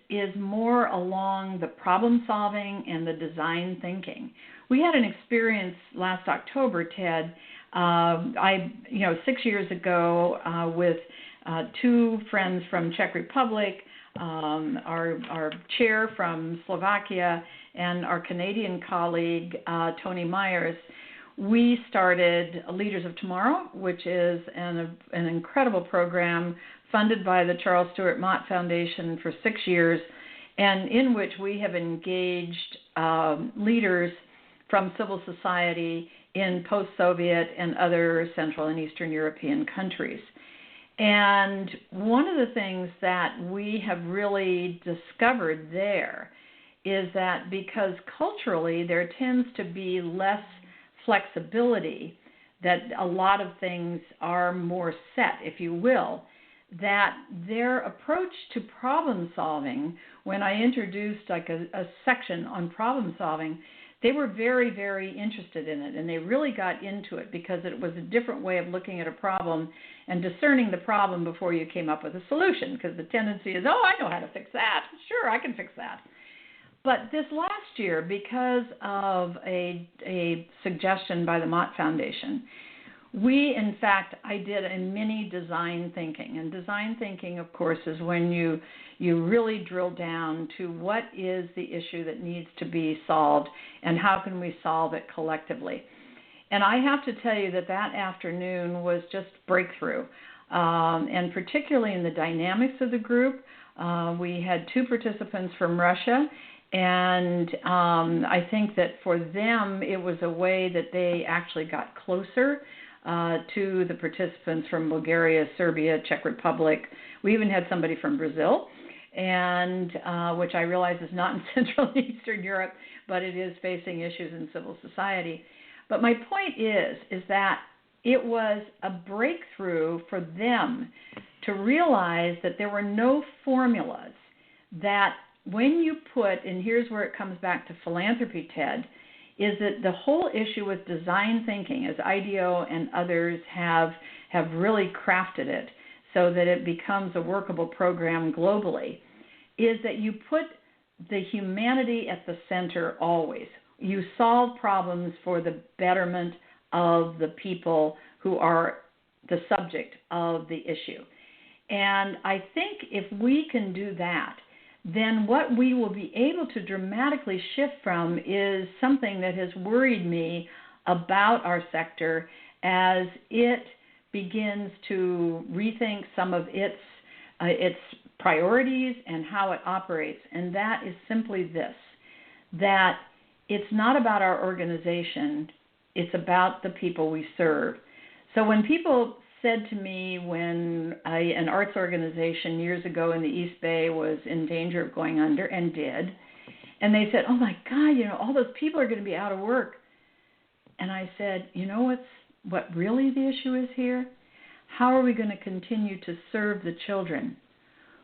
is more along the problem solving and the design thinking. We had an experience last October, Ted. 6 years ago with two friends from Czech Republic, our chair from Slovakia, and our Canadian colleague, Tony Myers. We started Leaders of Tomorrow, which is an incredible program funded by the Charles Stewart Mott Foundation for 6 years, and in which we have engaged leaders from civil society in post-Soviet and other Central and Eastern European countries. And one of the things that we have really discovered there is that because culturally there tends to be less flexibility, that a lot of things are more set, if you will, that their approach to problem solving, when I introduced like a section on problem solving, they were very, very interested in it, and they really got into it because it was a different way of looking at a problem and discerning the problem before you came up with a solution, because the tendency is, I know how to fix that. Sure, I can fix that. But this last year, because of a suggestion by the Mott Foundation, I did a mini design thinking. And design thinking, of course, is when you really drill down to what is the issue that needs to be solved and how can we solve it collectively. And I have to tell you that afternoon was just breakthrough, and particularly in the dynamics of the group. We had two participants from Russia, and I think that for them it was a way that they actually got closer to the participants from Bulgaria, Serbia, Czech Republic. We even had somebody from Brazil, and which I realize is not in Central and Eastern Europe, but it is facing issues in civil society. But my point is that it was a breakthrough for them to realize that there were no formulas, that when you put, and here's where it comes back to philanthropy, Ted, is that the whole issue with design thinking, as IDEO and others have really crafted it so that it becomes a workable program globally, is that you put the humanity at the center always. You solve problems for the betterment of the people who are the subject of the issue. And I think if we can do that, then what we will be able to dramatically shift from is something that has worried me about our sector as it begins to rethink some of its priorities and how it operates. And that is simply this, that it's not about our organization. It's about the people we serve. So when people said to me when an arts organization years ago in the East Bay was in danger of going under, and did, and they said, oh my God, all those people are going to be out of work. And I said, what really the issue is here? How are we going to continue to serve the children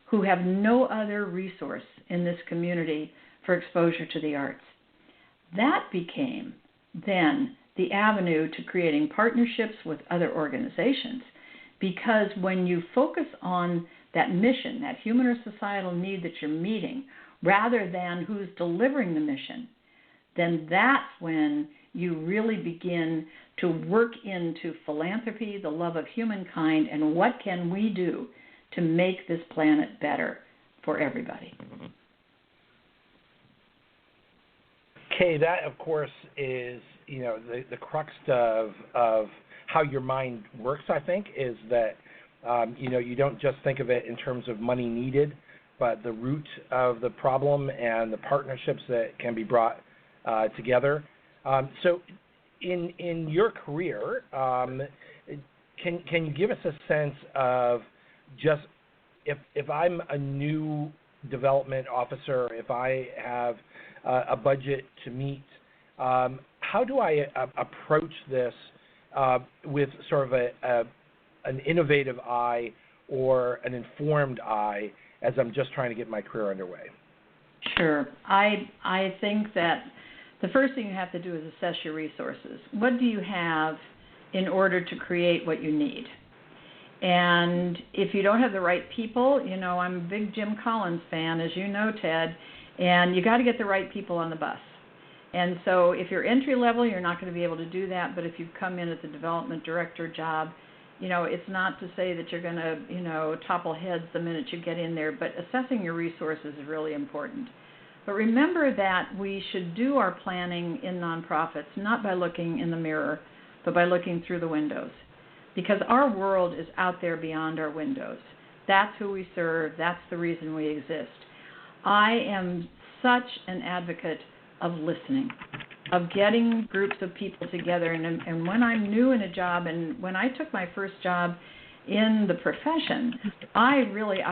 who have no other resource in this community for exposure to the arts? That became then the avenue to creating partnerships with other organizations, because when you focus on that mission, that human or societal need that you're meeting, rather than who's delivering the mission, then that's when you really begin to work into philanthropy, the love of humankind, and what can we do to make this planet better for everybody. Kay, that of course is the crux of how your mind works. I think is that you don't just think of it in terms of money needed, but the root of the problem and the partnerships that can be brought together. So, in your career, can you give us a sense of just if I'm a new development officer, if I have a budget to meet, how do I approach this with sort of an innovative eye or an informed eye as I'm just trying to get my career underway? Sure. I think that the first thing you have to do is assess your resources. What do you have in order to create what you need? And if you don't have the right people, I'm a big Jim Collins fan, as you know, Ted, and you got to get the right people on the bus. And so if you're entry level, you're not going to be able to do that, but if you've come in at the development director job, it's not to say that you're going to, topple heads the minute you get in there, but assessing your resources is really important. But remember that we should do our planning in nonprofits not by looking in the mirror, but by looking through the windows. Because our world is out there beyond our windows. That's who we serve. That's the reason we exist. I am such an advocate of listening, of getting groups of people together. And when I'm new in a job, and when I took my first job in the profession, I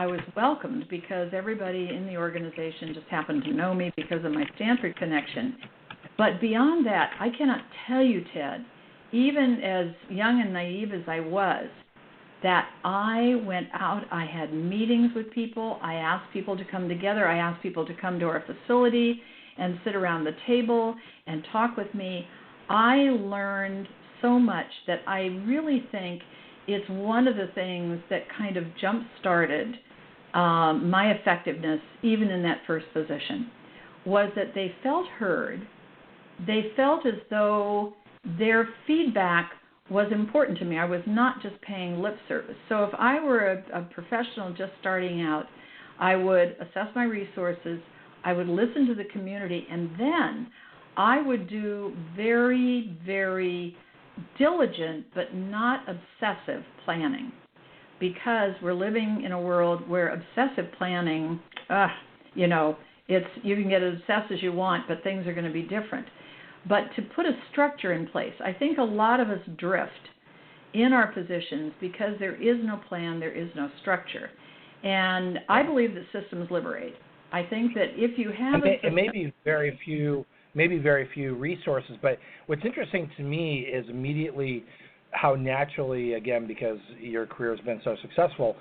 was welcomed because everybody in the organization just happened to know me because of my Stanford connection. But beyond that, I cannot tell you, Ted, even as young and naive as I was, that I went out, I had meetings with people, I asked people to come together, I asked people to come to our facility and sit around the table and talk with me. I learned so much that I really think it's one of the things that kind of jump-started my effectiveness, even in that first position, was that they felt heard. They felt as though their feedback was important to me. I was not just paying lip service. So if I were a professional just starting out, I would assess my resources, I would listen to the community, and then I would do very, very diligent but not obsessive planning, because we're living in a world where obsessive planning, you can get as obsessed as you want, but things are going to be different. But to put a structure in place, I think a lot of us drift in our positions because there is no plan, there is no structure. And I believe that systems liberate. I think that if you have it may be very few resources, but what's interesting to me is immediately how naturally, again, because your career has been so successful,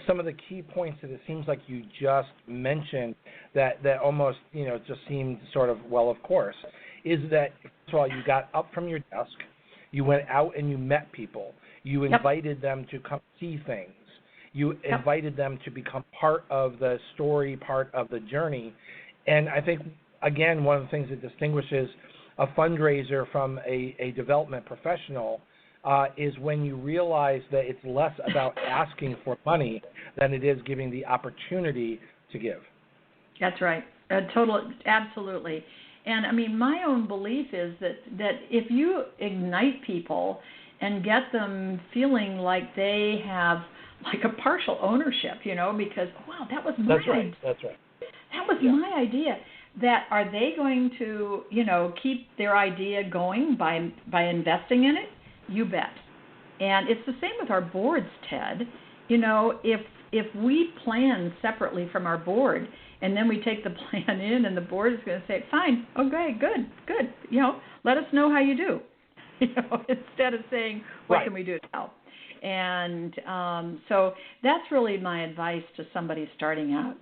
some of the key points that it seems like you just mentioned that almost, just seemed sort of, well, of course, is that, first of all, you got up from your desk, you went out and you met people, you invited them to come see things, you invited them to become part of the story, part of the journey. And I think, again, one of the things that distinguishes a fundraiser from a development professional is when you realize that it's less about asking for money than it is giving the opportunity to give. That's right. Absolutely. And I mean, my own belief is that if you ignite people and get them feeling like they have like a partial ownership, because, wow, that was my idea. That's right. That was my idea. that are they going to, keep their idea going by investing in it? You bet. And it's the same with our boards, Ted. If we plan separately from our board and then we take the plan in and the board is going to say, fine, okay, good, let us know how you do, instead of saying, what can we do to help? And so that's really my advice to somebody starting out.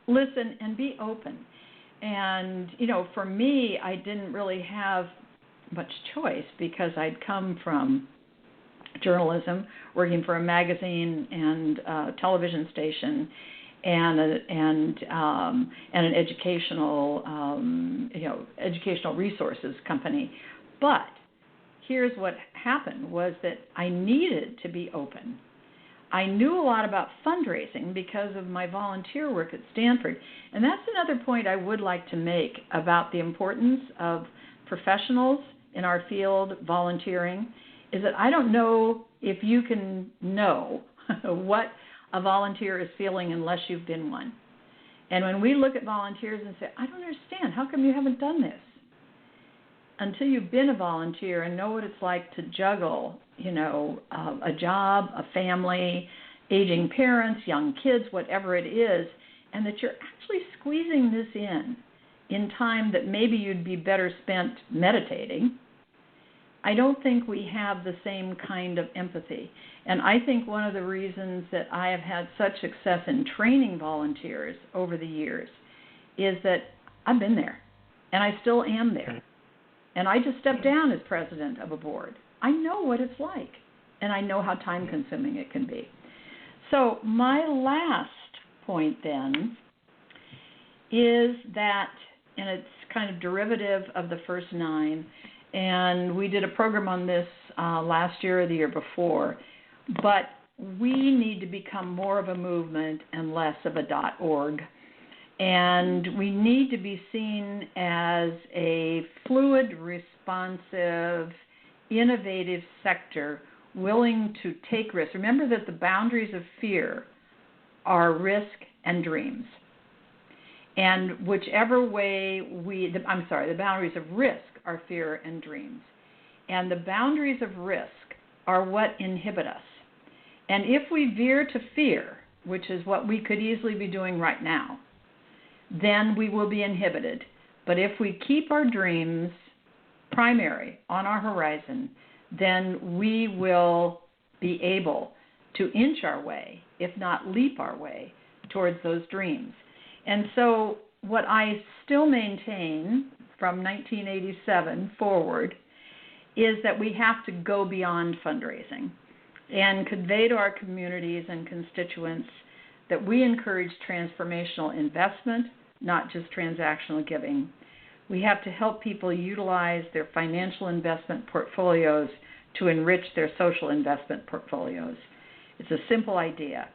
Listen and be open. And, for me, I didn't really have much choice because I'd come from journalism, working for a magazine and a television station, and an educational resources company. But here's what happened was that I needed to be open. I knew a lot about fundraising because of my volunteer work at Stanford. And that's another point I would like to make about the importance of professionals in our field volunteering, is that I don't know if you can know what a volunteer is feeling unless you've been one. And when we look at volunteers and say, I don't understand, how come you haven't done this? Until you've been a volunteer and know what it's like to juggle, a job, a family, aging parents, young kids, whatever it is, and that you're actually squeezing this in time that maybe you'd be better spent meditating, I don't think we have the same kind of empathy. And I think one of the reasons that I have had such success in training volunteers over the years is that I've been there, and I still am there. And I just stepped down as president of a board. I know what it's like, and I know how time-consuming it can be. So my last point then is that, and it's kind of derivative of the first 9, and we did a program on this last year or the year before, but we need to become more of a movement and less of a .org. And we need to be seen as a fluid, responsive, innovative sector willing to take risks. Remember that the boundaries of fear are risk and dreams. And whichever way the boundaries of risk are fear and dreams. And the boundaries of risk are what inhibit us. And if we veer to fear, which is what we could easily be doing right now, then we will be inhibited. But if we keep our dreams primary on our horizon, then we will be able to inch our way, if not leap our way, towards those dreams. And so what I still maintain from 1987 forward is that we have to go beyond fundraising and convey to our communities and constituents that we encourage transformational investment, not just transactional giving. We have to help people utilize their financial investment portfolios to enrich their social investment portfolios. It's a simple idea,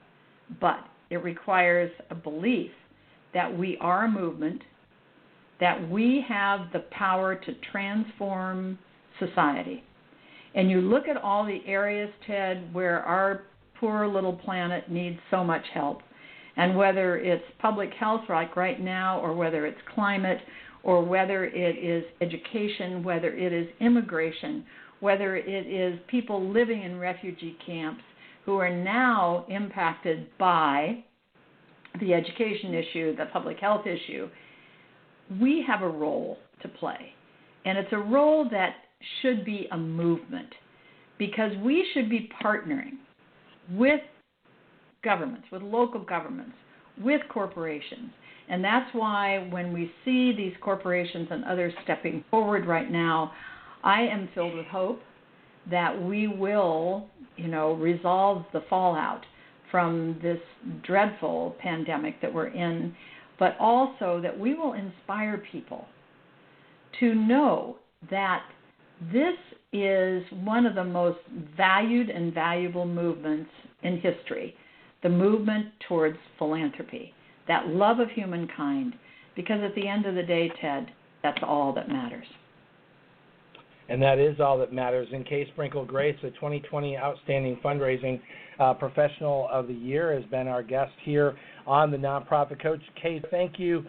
but it requires a belief that we are a movement, that we have the power to transform society. And you look at all the areas, Ted, where our poor little planet needs so much help. And whether it's public health like right now, or whether it's climate, or whether it is education, whether it is immigration, whether it is people living in refugee camps who are now impacted by the education issue, the public health issue, we have a role to play. And it's a role that should be a movement, because we should be partnering with governments, with local governments, with corporations. And that's why when we see these corporations and others stepping forward right now, I am filled with hope that we will, resolve the fallout from this dreadful pandemic that we're in, but also that we will inspire people to know that this is one of the most valued and valuable movements in history, the movement towards philanthropy, that love of humankind, because at the end of the day, Ted, that's all that matters. And that is all that matters. And Kay Sprinkel Grace, the 2020 Outstanding Fundraising Professional of the Year, has been our guest here on the Nonprofit Coach. Kay, thank you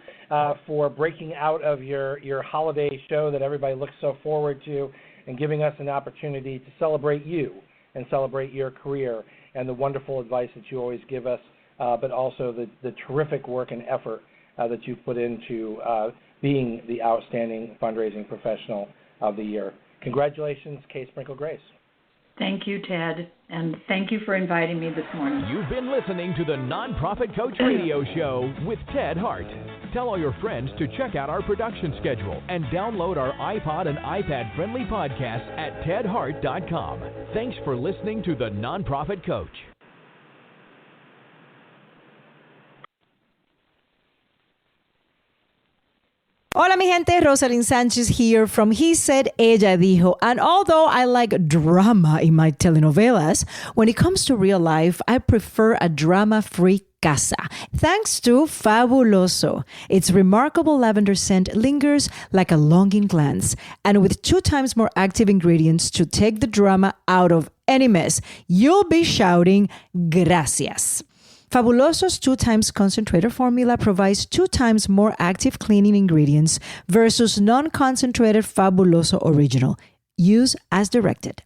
for breaking out of your holiday show that everybody looks so forward to and giving us an opportunity to celebrate you and celebrate your career and the wonderful advice that you always give us, but also the terrific work and effort that you've put into being the Outstanding Fundraising Professional of the Year. Congratulations, Kay Sprinkel Grace. Thank you, Ted, and thank you for inviting me this morning. You've been listening to the Nonprofit Coach Radio Show with Ted Hart. Tell all your friends to check out our production schedule and download our iPod and iPad-friendly podcasts at tedhart.com. Thanks for listening to the Nonprofit Coach. Hola mi gente, Rosalind Sanchez here from He Said, Ella Dijo. And although I like drama in my telenovelas, when it comes to real life, I prefer a drama-free casa. Thanks to Fabuloso. Its remarkable lavender scent lingers like a longing glance. And with 2 times more active ingredients to take the drama out of any mess, you'll be shouting, gracias. Fabuloso's 2 times concentrated formula provides 2 times more active cleaning ingredients versus non-concentrated Fabuloso Original. Use as directed.